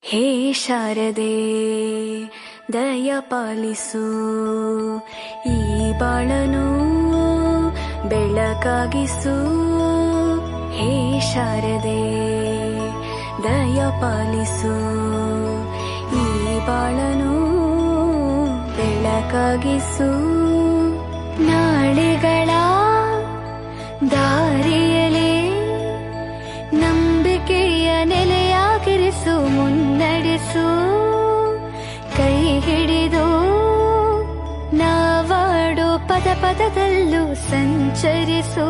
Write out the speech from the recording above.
ಹೇ ಶಾರದೆ ದಯ ಪಾಲಿಸು, ಈ ಬಾಳನು ಬೆಳಕಾಗಿಸು. ಹೇ ಶಾರದೆ ದಯ ಪಾಲಿಸು, ಈ ಬಾಳನು ಬೆಳಕಾಗಿಸು. ನಾಳೆಗಳ ದಾರಿಯಲೇ ನಂಬಿಕೆಯ ನೆಲೆಯಾಗಿರಿಸು, ಮುನ್ನಡೆಸು. ಕೈ ಹಿಡಿದು ನಾವಾಡೋ ಪದ ಪದದಲ್ಲೂ ಸಂಚರಿಸು.